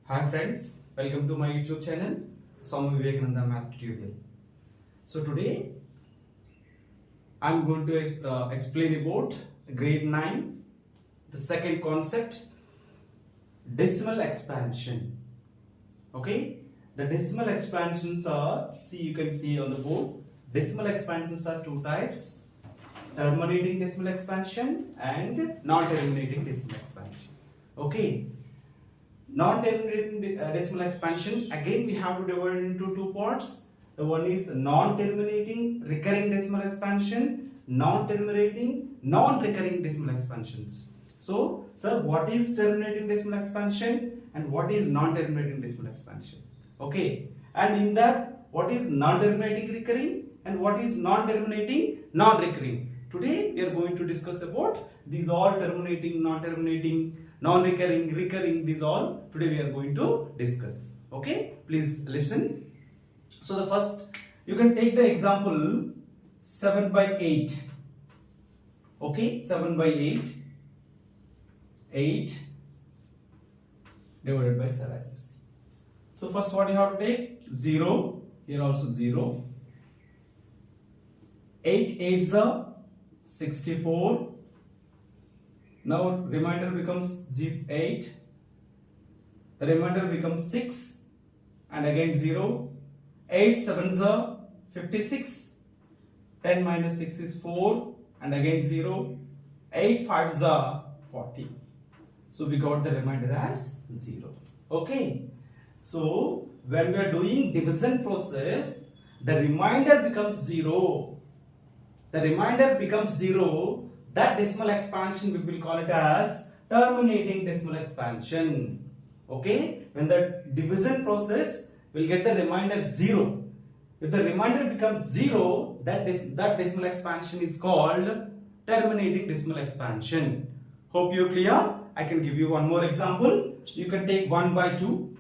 Hi friends, welcome to my YouTube channel, Swami Vivekananda Math Tutorial. So today I am going to explain about grade 9, the second concept, decimal expansion. Okay, the decimal expansions are, you can see on the board, decimal expansions are two types, terminating decimal expansion and non-terminating decimal expansion. Okay. Non-terminating decimal expansion, again we have to divide it into two parts. The one is non-terminating recurring decimal expansion, non-terminating non-recurring decimal expansions. So, sir, what is terminating decimal expansion and what is non-terminating decimal expansion? Okay, and in that, what is non-terminating recurring and what is non-terminating non-recurring? Today we are going to discuss about these all terminating, non-terminating, non-recurring, recurring, these all today we are going to discuss. Okay, please listen. So the first, you can take the example 7 by 8. Okay, 7 by 8, 8 divided by 7. So first what you have to take? 0, here also 0. 8 8s are 64. Now remainder becomes 8. The remainder becomes 6 and again 0. 8 7s are 56. 10 minus 6 is 4 and again 0. 8 5s are 40. So we got the remainder as 0. Okay. So when we are doing division process, the remainder becomes 0. The remainder becomes 0. That decimal expansion we will call it as terminating decimal expansion. Okay, when the division process will get the remainder 0. If the remainder becomes 0, that decimal expansion is called terminating decimal expansion. Hope you are clear. I can give you one more example. You can take 1 by 2.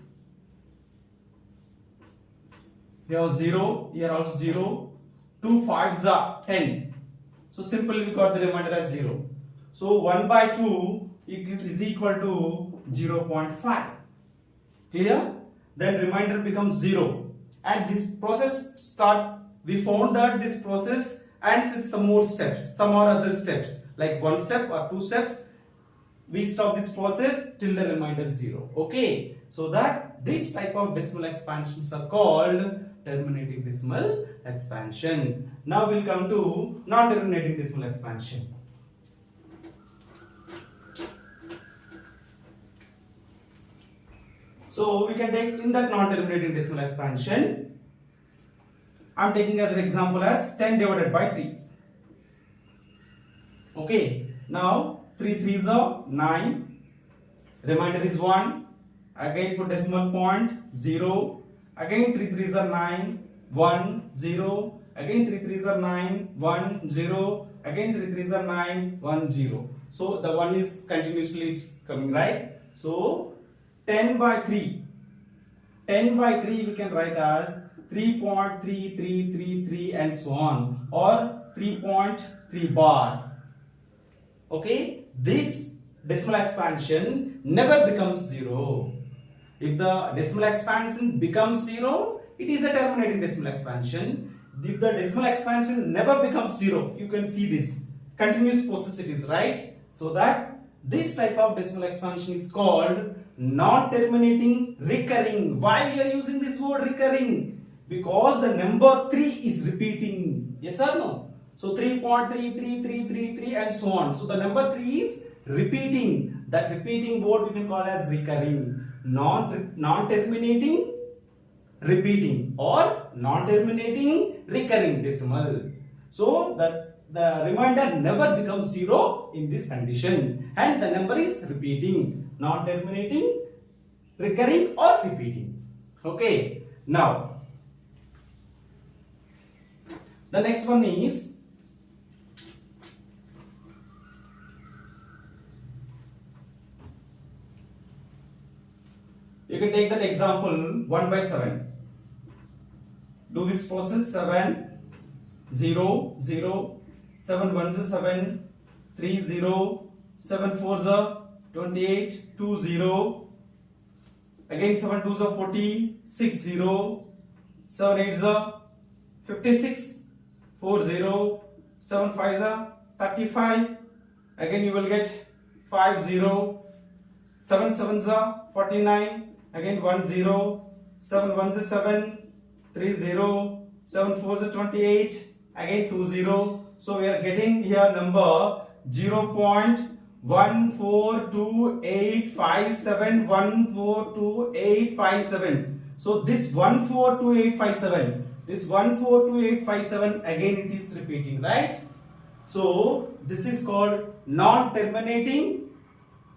Here 0, here also 0. 2 5s are 10. So simply we got the remainder as 0. So 1 by 2 is equal to 0.5. Clear? Then remainder becomes 0. And this process we found that this process ends with some more steps, some or other steps, like one step or two steps. We stop this process till the remainder 0. Okay. So that this type of decimal expansions are called terminating decimal expansion. Now we'll come to non-terminating decimal expansion. So we can take in that non-terminating decimal expansion, I am taking as an example as 10 divided by 3. Okay, now 3 3s are 9, remainder is 1, again put decimal point 0, again 3 3s are 9, 1 0, again 3 3s are 9, 1 0, again 3 3s are 9, 1 0. So the 1 is continuously it's coming, right? So 10 by 3, 10 by 3 we can write as 3.3333 and so on, or 3.3 bar. Okay, this decimal expansion never becomes 0. If the decimal expansion becomes 0, it is a terminating decimal expansion. If the decimal expansion never becomes 0, you can see this continuous process it is, right? So that this type of decimal expansion is called non-terminating recurring. Why we are using this word recurring? Because the number 3 is repeating. Yes or no? So 3.33333 and so on. So the number 3 is repeating. That repeating word we can call as recurring. Non-terminating repeating or non-terminating recurring decimal. So that the remainder never becomes 0 in this condition and the number is repeating, non-terminating, recurring or repeating. Okay, now the next one is you can take that example 1 by 7. Do this process 7, 0, 0, 7 1s are 7, 3 0, 7 4s are 28, 2 0, Again 7 2s are 40, 6 0, 7 8s are 56, 4 0, 7 5s are 35. Again you will get 5 0, 7 7s are 49. Again 1 0, 7 1s are 7, 3 0, 7 4s are 28. Again 2 0. So we are getting here number 0.142857, 142857. So this 142857, this 142857 again it is repeating, right? So this is called non-terminating.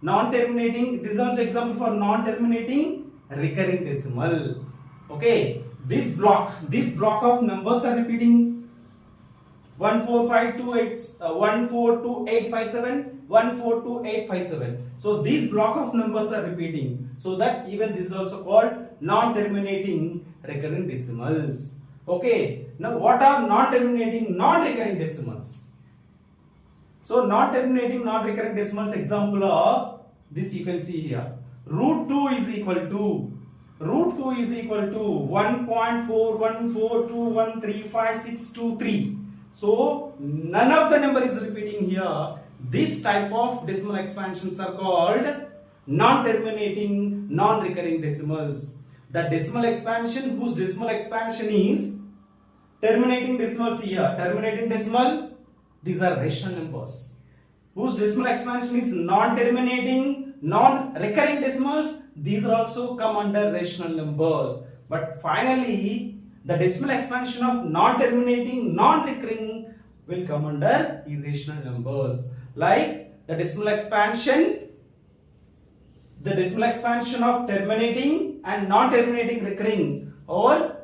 This is also example for non-terminating recurring decimal. Okay, this block of numbers are repeating. 142857. So these block of numbers are repeating. So that even this is also called non-terminating recurring decimals. Okay. Now what are non-terminating non-recurring decimals? So non-terminating non-recurring decimals example are this you can see here. Root 2 is equal to 1.4142135623. So none of the number is repeating here. This type of decimal expansions are called non-terminating non-recurring decimals. The decimal expansion whose decimal expansion is terminating decimals here. Terminating decimal, these are rational numbers. Whose decimal expansion is non-terminating non-recurring decimals, these are also come under rational numbers. But finally the decimal expansion of non-terminating, non-recurring will come under irrational numbers. Like the decimal expansion of terminating and non-terminating recurring or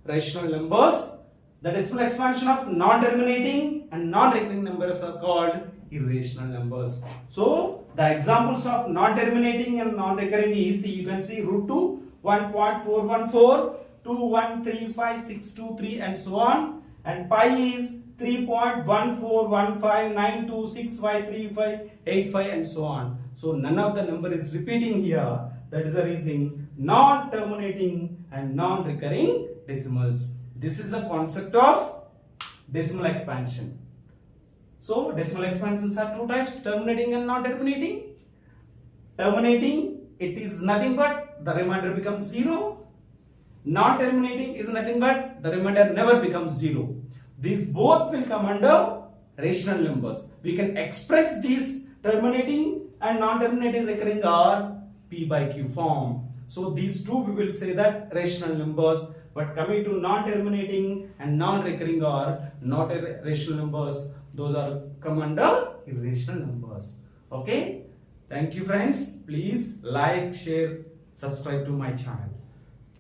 rational numbers. The decimal expansion of non-terminating and non-recurring numbers are called irrational numbers. So the examples of non-terminating and non-recurring is, you can see root 2, 1.414, 2135623 and so on, and pi is 3.141592653585 and so on. So none of the number is repeating here. That is the reason non-terminating and non-recurring decimals. This is the concept of decimal expansion. So decimal expansions are two types, terminating and non-terminating. Terminating, it is nothing but the remainder becomes 0. Non-terminating is nothing but the remainder never becomes 0. These both will come under rational numbers. We can express these terminating and non-terminating recurring are P by Q form. So these two we will say that rational numbers, but coming to non-terminating and non-recurring are not rational numbers. Those are come under irrational numbers. Okay. Thank you friends. Please like, share, subscribe to my channel.